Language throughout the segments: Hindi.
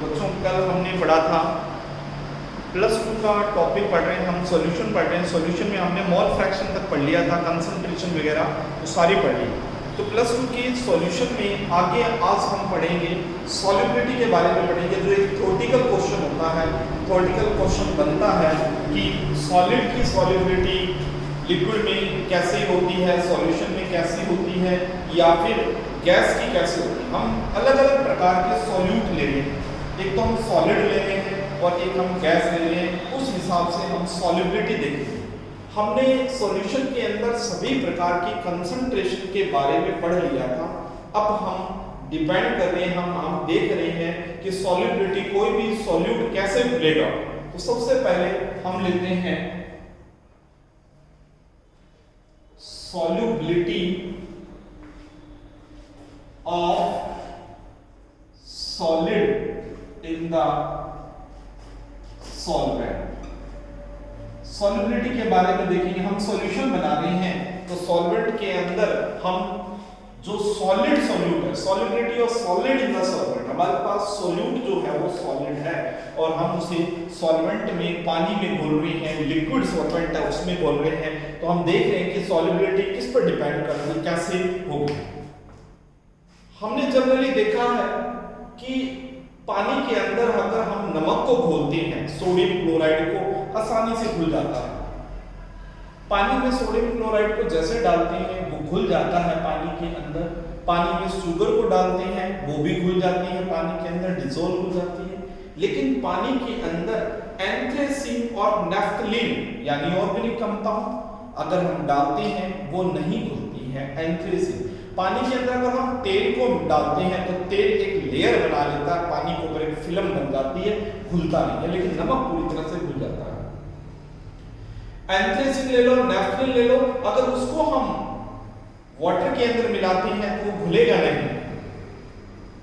बच्चों कल हमने पढ़ा था प्लस टू का टॉपिक पढ़ रहे हैं हम, सॉल्यूशन पढ़ रहे हैं। सॉल्यूशन में हमने मोल फ्रैक्शन तक पढ़ लिया था, कंसंट्रेशन वगैरह तो सारी पढ़ ली। तो प्लस टू के सॉल्यूशन में आगे आज हम पढ़ेंगे सॉल्युबिलिटी के बारे में पढ़ेंगे, जो एक थ्योरेटिकल क्वेश्चन होता है। थ्योरेटिकल क्वेश्चन बनता है कि सॉलिड की सॉल्युबिलिटी लिक्विड में कैसे होती है, सॉल्यूशन में कैसी होती है, या फिर गैस की कैसे होती है। हम अलग अलग प्रकार के सॉल्यूट ले रहे हैं, एक तो हम सॉलिड ले रहे हैं और एक हम गैस ले रहे हैं। उस हिसाब से हम सॉल्युबिलिटी देखेंगे। हमने सॉल्यूशन के अंदर सभी प्रकार की कंसंट्रेशन के बारे में पढ़ लिया था। अब हम डिपेंड कर रहे हैं, हम देख रहे हैं कि सॉल्युबिलिटी, कोई भी सॉल्यूट कैसे घुलेगा। तो सबसे पहले हम लेते हैं solubility of solid in the solvent. Solubility के बारे में देखेंगे। हम सॉल्यूशन बना रहे हैं तो सॉल्वेंट के अंदर हम जो सॉलिड सॉल्यूट है, solubility of solid in the solvent, हमारे पास सॉल्यूट जो है वो सॉलिड है और हम उसे सॉल्वेंट में, पानी में घोल रहे हैं, लिक्विड सॉल्वेंट है उसमें घोल रहे हैं। तो हम देख रहे हैं कि सॉल्युबिलिटी किस पर डिपेंड करती है, कैसे होगी। हमने जनरली देखा है कि पानी के अंदर अगर हम नमक को घोलते हैं, सोडियम क्लोराइड को, आसानी से घुल जाता है। पानी में सोडियम क्लोराइड को जैसे डालते हैं वो घुल जाता है पानी के अंदर। पानी में शुगर को डालते हैं वो भी घुल जाती है, पानी के अंदर डिसॉल्व हो जाती है। लेकिन पानी के अंदर एंथ्रेसीन और नैफ्थलीन यानी ऑर्गेनिक कंपाउंड अगर हम डालते हैं वो नहीं घुलती है। एंथ्रेसीन पानी के अंदर अगर हम तेल को डालते हैं तो तेल एक लेयर बना लेता है, पानी के ऊपर एक फिल्म बन जाती है, घुलता नहीं है। लेकिन नमक पूरी तरह से घुल जाता है। एंथ्रेसीन ले लो, नैफ्थलीन ले लो, अगर उसको हम वाटर के अंदर मिलाते हैं तो वो घुलेगा नहीं।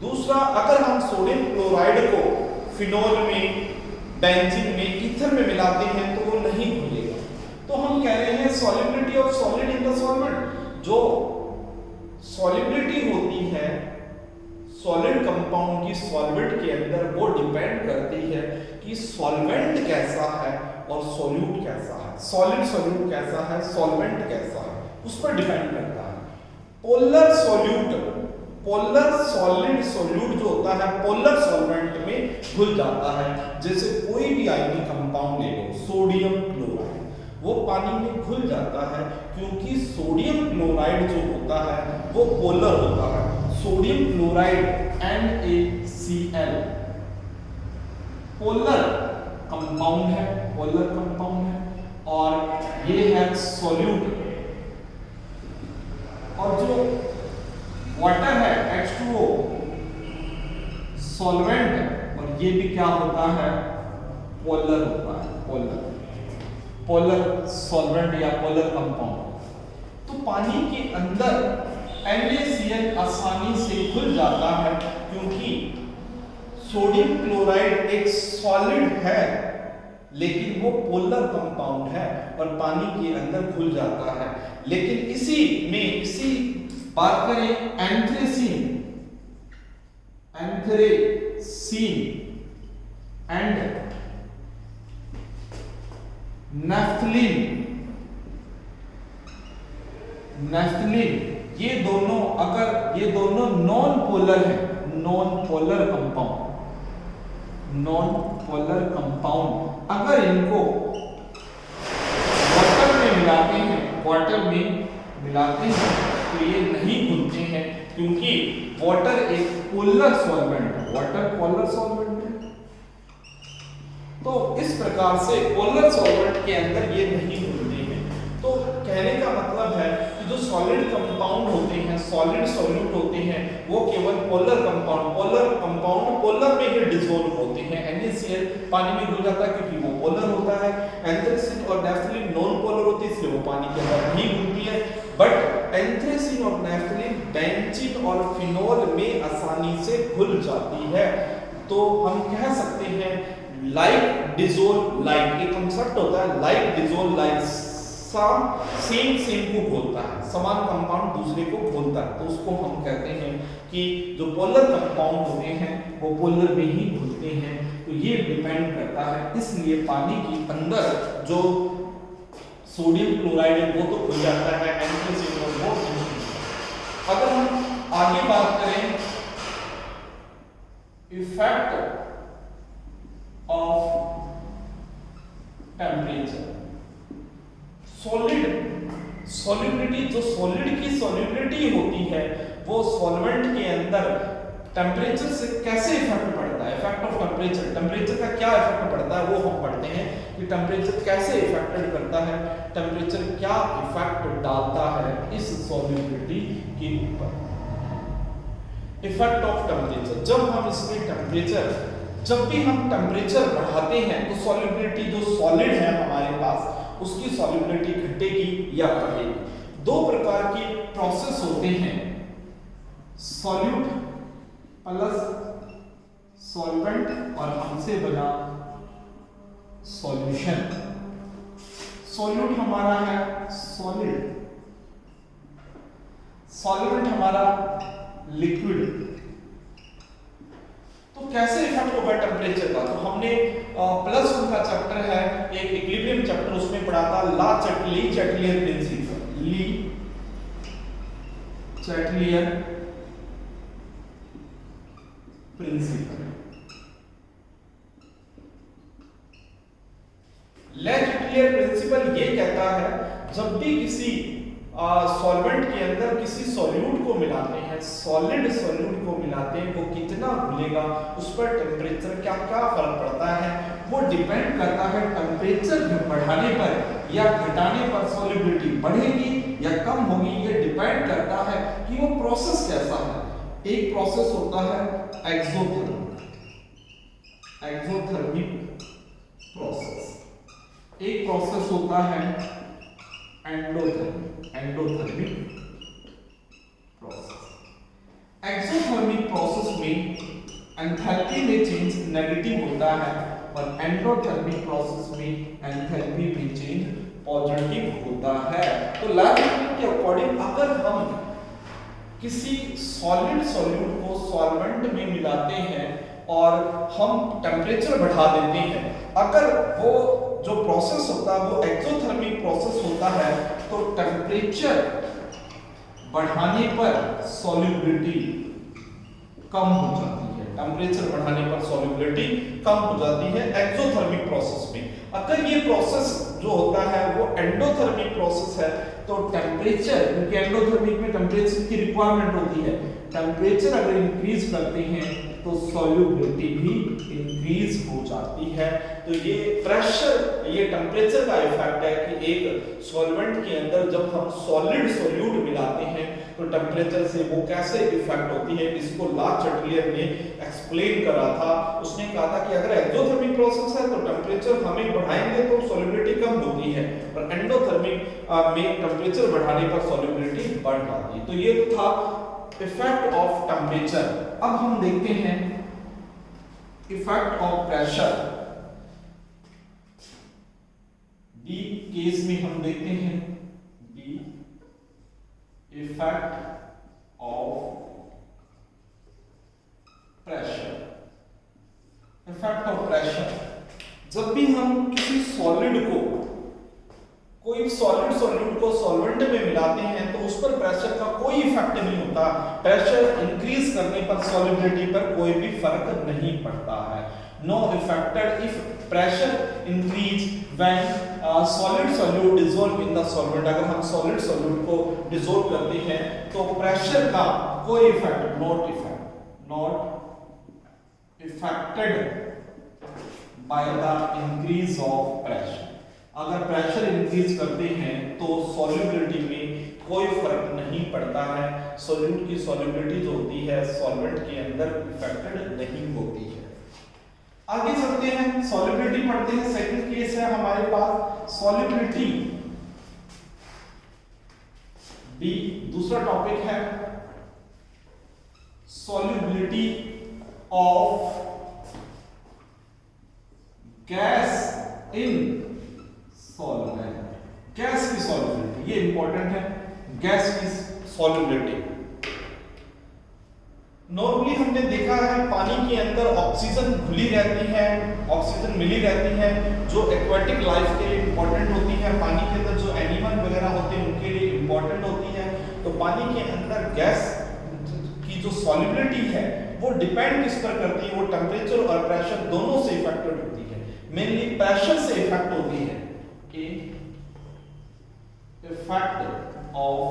दूसरा, अगर हम सोडियम क्लोराइड को फिनोल में, बेंजीन में, ईथर में मिलाते हैं तो वो नहीं घुलेगा। तो हम कह रहे हैं solubility of solid in the solvent, जो सॉल्युबिलिटी होती है सॉलिड कंपाउंड की सॉल्वेंट के अंदर, वो डिपेंड करती है कि सॉल्वेंट कैसा है और सॉल्यूट कैसा है, सॉलिड सॉल्यूट कैसा है, सॉल्वेंट कैसा है, उस पर डिपेंड करता है। Polar solute, polar solid solute जो होता है पोलर सॉल्वेंट में घुल जाता है। जैसे कोई भी आयनिक कंपाउंड ले लो, सोडियम क्लोराइड, वो पानी में घुल जाता है क्योंकि सोडियम क्लोराइड जो होता है वो पोलर होता है। Sodium chloride NaCl polar compound है, पोलर कंपाउंड है और ये है सॉल्यूट। और जो वाटर है H2O सॉल्वेंट है और ये भी क्या होता है, पोलर होता है, पोलर पोलर सॉल्वेंट या पोलर कंपाउंड। तो पानी के अंदर NaCl आसानी से घुल जाता है क्योंकि सोडियम क्लोराइड एक सॉलिड है लेकिन वो पोलर कंपाउंड है और पानी के अंदर घुल जाता है। लेकिन इसी बात करें एंथ्रेसीन एंड नैफ्थलीन, ये दोनों, अगर ये दोनों नॉन पोलर है, नॉन पोलर कंपाउंड, अगर इनको वाटर में मिलाते हैं तो ये नहीं घुलते हैं क्योंकि वाटर एक पोलर सॉल्वेंट है, वाटर पोलर सॉल्वेंट है। तो इस प्रकार से पोलर सॉल्वेंट के अंदर ये नहीं घुलते हैं। तो कहने का मतलब है कि जो सॉलिड कंपाउंड होते हैं, सॉलिड सॉल्यूट होते हैं, वो केवल पोलर कंपाउंड पोलर में ही डिसॉल्व होते हैं। NaCl पानी में घुल जाता है क्योंकि वो पोलर होता है। एंथ्रेसीन और नैफ्थलीन नॉन पोलर होती है इसलिए वो पानी के अंदर नहीं घुलती है। बट एंथ्रेसीन और नैफ्थलीन बेंजीन और फिनोल में आसानी से घुल जाती है। तो हम कह सकते हैं लाइक डिसॉल्व लाइक, एक कंसेप्ट होता है लाइक डिसॉल्व लाइक, सेम को घोलता है, समान कंपाउंड दूसरे को घोलता है, तो उसको हम कहते हैं कि जो पोलर कंपाउंड होते हैं वो पोलर में ही घुलते हैं। तो ये डिपेंड करता है, इसलिए पानी के अंदर जो सोडियम क्लोराइड है वो तो घुल जाता है NaCl और वो नहीं। अगर हम आगे बात करें इफेक्ट ऑफ टेम्परेचर, सॉल्युबिलिटी, जो सॉलिड की सॉल्युबिलिटी होती है वो सॉल्वेंट के अंदर टेम्परेचर से कैसे इफेक्ट पड़ता है। इफेक्ट ऑफ टेम्परेचर, टेम्परेचर का क्या इफेक्ट पड़ता है वो हम पढ़ते हैं कि टेम्परेचर कैसे इफेक्टेड करता है, टेम्परेचर क्या इफेक्ट डालता है इस सॉल्युबिलिटी के ऊपर। इफेक्ट ऑफ टेम्परेचर, जब हम इसमें टेम्परेचर, जब भी हम टेम्परेचर बढ़ाते हैं तो सॉल्युबिलिटी, जो सॉलिड है हमारे पास, उसकी सॉल्युबिलिटी घटेगी या बढ़ेगी। दो प्रकार की प्रोसेस होते हैं, सॉल्यूट प्लस सॉल्वेंट और हमसे बना सॉल्यूशन। सॉल्यूट हमारा है सॉलिड, सॉल्वेंट हमारा लिक्विड। तो कैसे इफेक्ट होगा टेम्परेचर का, तो हमने प्लस वन का चैप्टर है एक इक्विलिब्रियम चैप्टर, उसमें पढ़ा था ली चैटलियर प्रिंसिपल, ली चैटलियर प्रिंसिपल। ले चैटलियर प्रिंसिपल ये कहता है जब भी किसी सॉल्वेंट के अंदर किसी सॉल्यूट को मिलाते हैं, सॉलिड सॉल्यूट को मिलाते हैं, वो कितना घुलेगा उस पर टेम्परेचर क्या क्या फर्क पड़ता है, वो डिपेंड करता है टेम्परेचर बढ़ाने पर या घटाने पर सॉल्युबिलिटी बढ़ेगी या कम होगी। ये डिपेंड करता है कि वो प्रोसेस कैसा है। एक प्रोसेस होता है एक्सोथर्मिक प्रोसेस, एक प्रोसेस होता है एंडोथर्मिक प्रोसेस। एक्सोथर्मिक प्रोसेस में एंथैल्पी में चेंज नेगेटिव होता है और एंडोथर्मिक प्रोसेस में एंथैल्पी में चेंज पॉजिटिव होता है। तो लैब के अकॉर्डिंग अगर हम किसी सॉलिड सॉल्यूट को सॉल्वेंट में मिलाते हैं और हम टेम्परेचर बढ़ा देते हैं, अगर वो जो प्रोसेस होता है वो एक्सोथर्मिक प्रोसेस होता है, तो टेम्परेचर बढ़ाने पर सॉल्युबिलिटी कम हो जाती है, टेम्परेचर बढ़ाने पर सॉल्युबिलिटी कम हो जाती है एक्सोथर्मिक प्रोसेस में। अगर ये प्रोसेस जो होता है वो एंडोथर्मिक प्रोसेस है, तो टेम्परेचर, क्योंकि एंडोथर्मिक में टेम्परेचर की रिक्वायरमेंट होती है, टेम्परेचर अगर इंक्रीज करते हैं तो सॉल्युबिलिटी भी इंक्रीज हो जाती है। तो ये प्रेशर, ये टेम्परेचर का इफेक्ट है कि एक सॉल्वेंट के अंदर जब हम सॉलिड सॉल्यूट मिलाते हैं तो टेम्परेचर से वो कैसे इफेक्ट होती है। इसको ला चैटलियर ने एक्सप्लेन करा था। उसने कहा था कि अगर एक्सोथर्मिक प्रोसेस है तो टेम्परेचर हमें बढ़ाएंगे तो सॉल्युबिलिटी कम होती है, और एंडोथर्मिक में टेम्परेचर बढ़ाने पर सॉल्युबिलिटी बढ़ जाती है। तो ये था इफेक्ट ऑफ टेम्परेचर। अब हम देखते हैं effect of pressure. D case में हम देखते हैं D effect of pressure. Effect of pressure, जब भी हम किसी सॉलिड को, कोई सॉलिड सॉल्यूट को सॉल्वेंट में मिलाते हैं तो उस पर प्रेशर का कोई इफेक्ट नहीं होता। प्रेशर इंक्रीज करने पर सॉल्युबिलिटी पर कोई भी फर्क नहीं पड़ता है। No affected if pressure increase when solid solute dissolve in the solvent. अगर हम सॉलिड सॉल्यूट को डिसॉल्व करते हैं तो प्रेशर का कोई effect, not affected by the increase of pressure. अगर प्रेशर इंक्रीज करते हैं तो सॉल्युबिलिटी में कोई फर्क नहीं पड़ता है। सॉल्यूट की सॉल्युबिलिटी जो होती है सॉल्वेंट के अंदर इफेक्टेड नहीं होती है। आगे चलते हैं, सॉल्युबिलिटी पढ़ते हैं। सेकंड केस है हमारे पास सॉल्युबिलिटी डी। दूसरा टॉपिक है solubility of gas in solvent. Gas की सॉल्युबिलिटी, ये इंपॉर्टेंट है, गैस की सॉल्युबिलिटी। नॉर्मली हमने देखा है पानी के अंदर ऑक्सीजन घुली रहती है, ऑक्सीजन मिली रहती है, जो एक्वाटिक लाइफ के लिए इंपॉर्टेंट होती है, पानी के अंदर जो एनिमल वगैरह होते हैं उनके लिए इंपॉर्टेंट होती है। तो पानी के अंदर गैस की जो सॉल्युबिलिटी है वो डिपेंड किस पर करती है, वो टेम्परेचर और प्रेशर दोनों से इफेक्टेड होती है। मेनली प्रेशर से इफेक्ट होती है, इफेक्ट ऑफ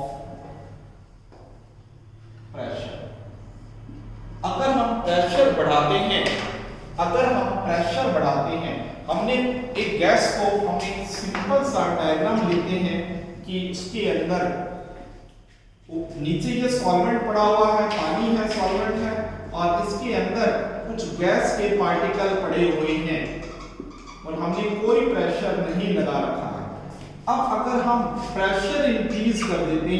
प्रेशर। अगर हम प्रेशर बढ़ाते हैं, हमने एक गैस को, हम एक सिंपल सा डायग्राम लेते हैं कि इसके अंदर नीचे ये सॉल्वेंट पड़ा हुआ है, पानी है, सॉल्वेंट है, और इसके अंदर कुछ गैस के पार्टिकल पड़े हुए हैं और हमने कोई प्रेशर नहीं लगा रखा है। अब अगर हम प्रेशर इंक्रीज कर देते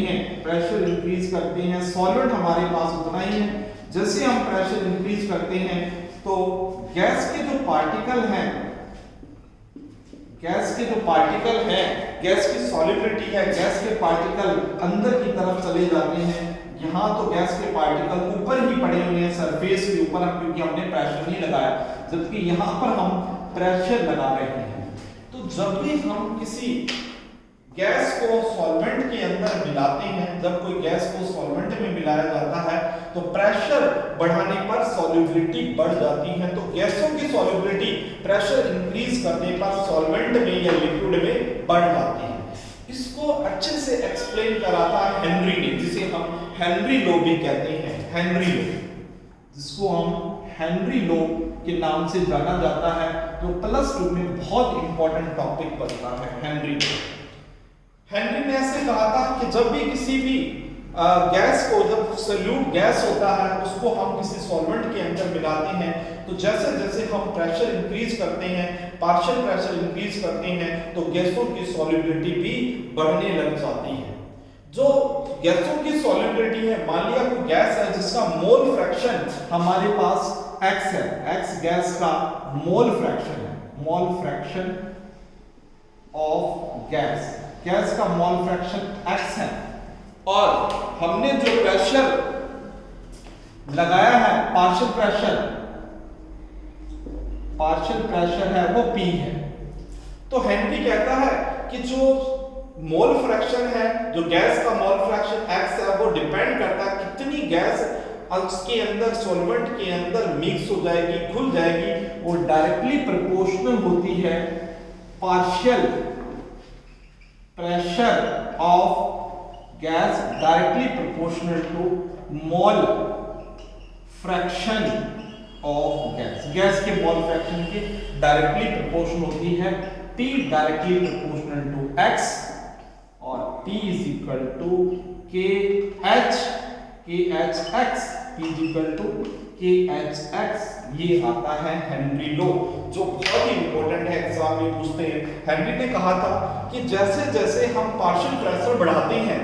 हैं, सॉल्वेंट हमारे पास उतना ही है, जैसे हम प्रेशर इंक्रीज करते हैं तो गैस के जो पार्टिकल हैं, गैस की सॉल्युबिलिटी है, गैस के पार्टिकल अंदर की तरफ चले जाते हैं। यहाँ तो गैस के पार्टिकल ऊपर ही पड़े हुए हैं, सरफेस के ऊपर, क्योंकि हमने प्रेशर नहीं लगाया, जबकि यहाँ पर हम प्रेशर लगा रहे हैं। तो जब भी हम किसी गैस को सॉल्वेंट के अंदर मिलाते हैं, जब कोई गैस को सॉल्वेंट में मिलाया जाता है तो प्रेशर बढ़ाने पर सॉल्युबिलिटी बढ़ जाती है। तो गैसों की सॉल्युबिलिटी प्रेशर इंक्रीज करने पर सॉल्वेंट में या लिक्विड में बढ़ जाती है। इसको अच्छे से एक्सप्लेन करा था हेनरी ने, जिसे हम हेनरी लॉ भी कहते हैं, हेनरी लॉ, जिसको हम हेनरी लॉ के नाम से जाना जाता है, जो +2 में बहुत इंपॉर्टेंट टॉपिक बनता है, हेनरी लॉ। हेनरी ने ऐसे कहा था कि जब भी किसी भी गैस को, जब सॉल्यूट गैस होता है उसको हम किसी सॉल्वेंट के अंदर मिलाते हैं, तो जैसे जैसे हम प्रेशर इंक्रीज करते हैं, पार्शियल प्रेशर इंक्रीज करते हैं, तो गैसों की सॉल्युबिलिटी भी बढ़ने लग जाती है। जो गैसों की सॉल्युबिलिटी है, मान लिया कोई गैस है जिसका मोल फ्रैक्शन हमारे पास x है, x गैस का मोल फ्रैक्शन है, मोल फ्रैक्शन ऑफ गैस का मोल फ्रैक्शन x है, और हमने जो प्रेशर लगाया है, पार्शियल प्रेशर है वो P है। तो हेनरी कहता है कि जो मोल फ्रैक्शन है, जो गैस का मोल फ्रैक्शन x है, वो डिपेंड करता है कितनी गैस उसके अंदर, सॉल्वेंट के अंदर मिक्स हो जाएगी, घुल जाएगी, वो डायरेक्टली प्रोपोर्शनल होती है partial pressure of gas directly proportional to mole fraction of gas के मोल फ्रैक्शन के डायरेक्टली प्रोपोर्शनल होती है P directly proportional to x, और P is equal to KH x, P is equal to KH x। ये आता है हेनरी लॉ, जो बहुत ही इंपॉर्टेंट है, एग्जाम में पूछते हैं। हेनरी ने कहा था कि जैसे जैसे हम पार्शियल प्रेशर बढ़ाते हैं,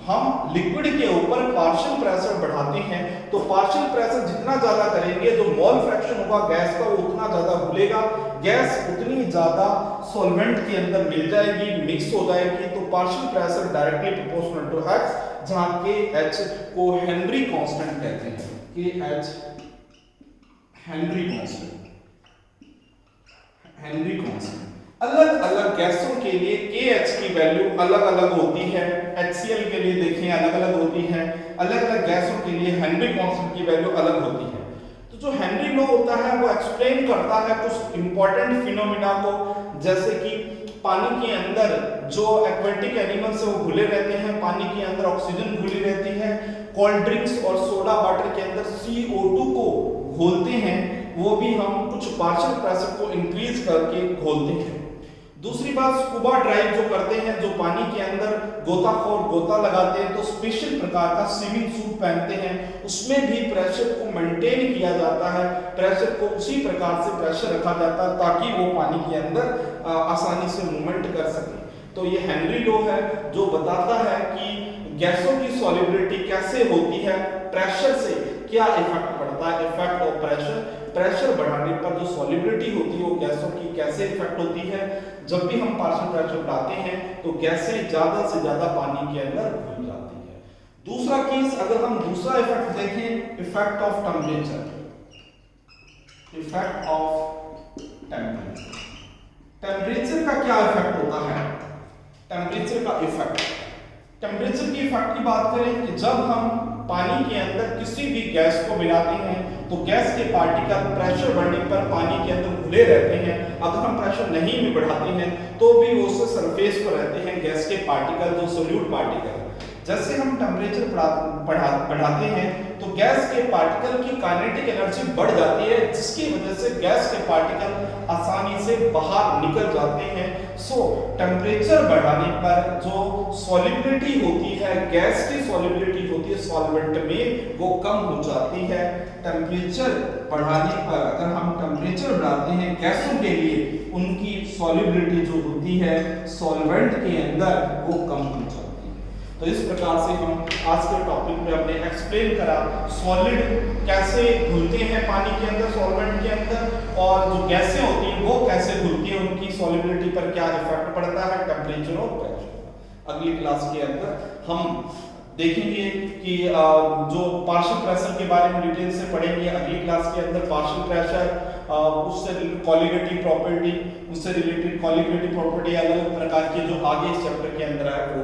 हम लिक्विड के ऊपर पार्शियल प्रेशर बढ़ाते हैं, तो पार्शियल प्रेशर जितना ज्यादा करेंगे, जो मोल फ्रैक्शन होगा गैस का वो उतना ज्यादा घुलेगा, गैस उतनी ज्यादा सॉल्वेंट के अंदर मिल जाएगी, मिक्स हो जाएगी। तो partial pressure directly proportional to x, जहां KH को हेनरी कांस्टेंट कहते हैं, KH हेनरी कांस्टेंट। अलग अलग गैसों के लिए KH की वैल्यू अलग अलग होती है, HCl के लिए देखें अलग अलग होती है, अलग अलग गैसों के लिए हेनरी कांस्टेंट की वैल्यू अलग होती है। तो जो हेनरी लॉ होता है वो एक्सप्लेन करता है कुछ इंपॉर्टेंट फिनोमिना को, जैसे कि पानी के अंदर जो एक्वेटिक एनिमल्स है वो घुले रहते हैं, पानी के अंदर ऑक्सीजन घुली रहती है, कोल्ड ड्रिंक्स और सोडा वाटर के अंदर CO2 को घोलते हैं, वो भी हम कुछ पार्शियल प्रेशर को इंक्रीज करके घोलते हैं। दूसरी बात, स्कूबा ड्राइव जो करते हैं, जो पानी के अंदर गोता लगाते हैं, तो स्पेशल प्रकार का स्विमिंग सूट पहनते हैं, उसमें भी प्रेशर को मेंटेन किया जाता है, प्रेशर को उसी प्रकार से प्रेशर रखा जाता है ताकि वो पानी के अंदर आसानी से मूवमेंट कर सके। तो ये हेनरी लॉ है जो बताता है कि गैसों की सॉल्युबिलिटी कैसे होती है, प्रेशर से क्या इफेक्ट पड़ता है, इफेक्ट ऑफ प्रेशर, प्रेशर बढ़ाने पर जो सॉल्युबिलिटी होती है वो गैसों की कैसे इफेक्ट होती है। जब भी हम पार्शियल प्रेशर बढ़ाते हैं तो गैसें ज्यादा से ज्यादा पानी के अंदर घुल जाती है। दूसरा केस अगर हम दूसरा इफेक्ट देखें, effect of temperature, effect of temperature, temperature का क्या इफेक्ट होता है, टेम्परेचर का इफेक्ट, टेम्परेचर की इफेक्ट की बात करें कि जब हम पानी के अंदर किसी भी गैस को मिलाते हैं तो गैस के पार्टिकल प्रेशर बढ़ने पर पानी के अंदर घुले रहते हैं। अगर हम प्रेशर नहीं भी बढ़ाते हैं तो भी वो उससे सरफेस पर रहते हैं गैस के पार्टिकल, जो सोल्यूट पार्टिकल। जैसे हम टेम्परेचर बढ़ाते हैं तो गैस के पार्टिकल की काइनेटिक एनर्जी बढ़ जाती है, जिसकी वजह से गैस के पार्टिकल आसानी से बाहर निकल जाते हैं। सो टेम्परेचर बढ़ाने पर जो सॉल्युबिलिटी होती है, गैस की सॉल्युबिलिटी होती है सॉल्वेंट में, वो कम हो जाती है। टेम्परेचर बढ़ाने पर अगर हम टेम्परेचर बढ़ाते हैं गैसों के लिए, उनकी सॉल्युबिलिटी जो होती है सॉल्वेंट के अंदर वो कम हो जाती है। तो इस प्रकार से हम आज के टॉपिक में हमने एक्सप्लेन करा सॉलिड कैसे घुलते हैं पानी के अंदर, सॉल्वेंट के अंदर, और जो गैसें होती हैं वो कैसे घुलती हैं, उनकी सॉल्युबिलिटी पर क्या इफेक्ट पड़ता है टेम्परेचर और प्रेशर। अगली क्लास के अंदर हम देखेंगे कि जो पार्शियल प्रेशर के बारे में डिटेल से पढ़ेंगे। अगली क्लास के अंदर पार्शियल प्रेशर, उससे कोलिगेटिव प्रॉपर्टी, उससे रिलेटेड कोलिगेटिव प्रॉपर्टी, अलग अलग प्रकार के जो आगे इस चैप्टर के अंदर है वो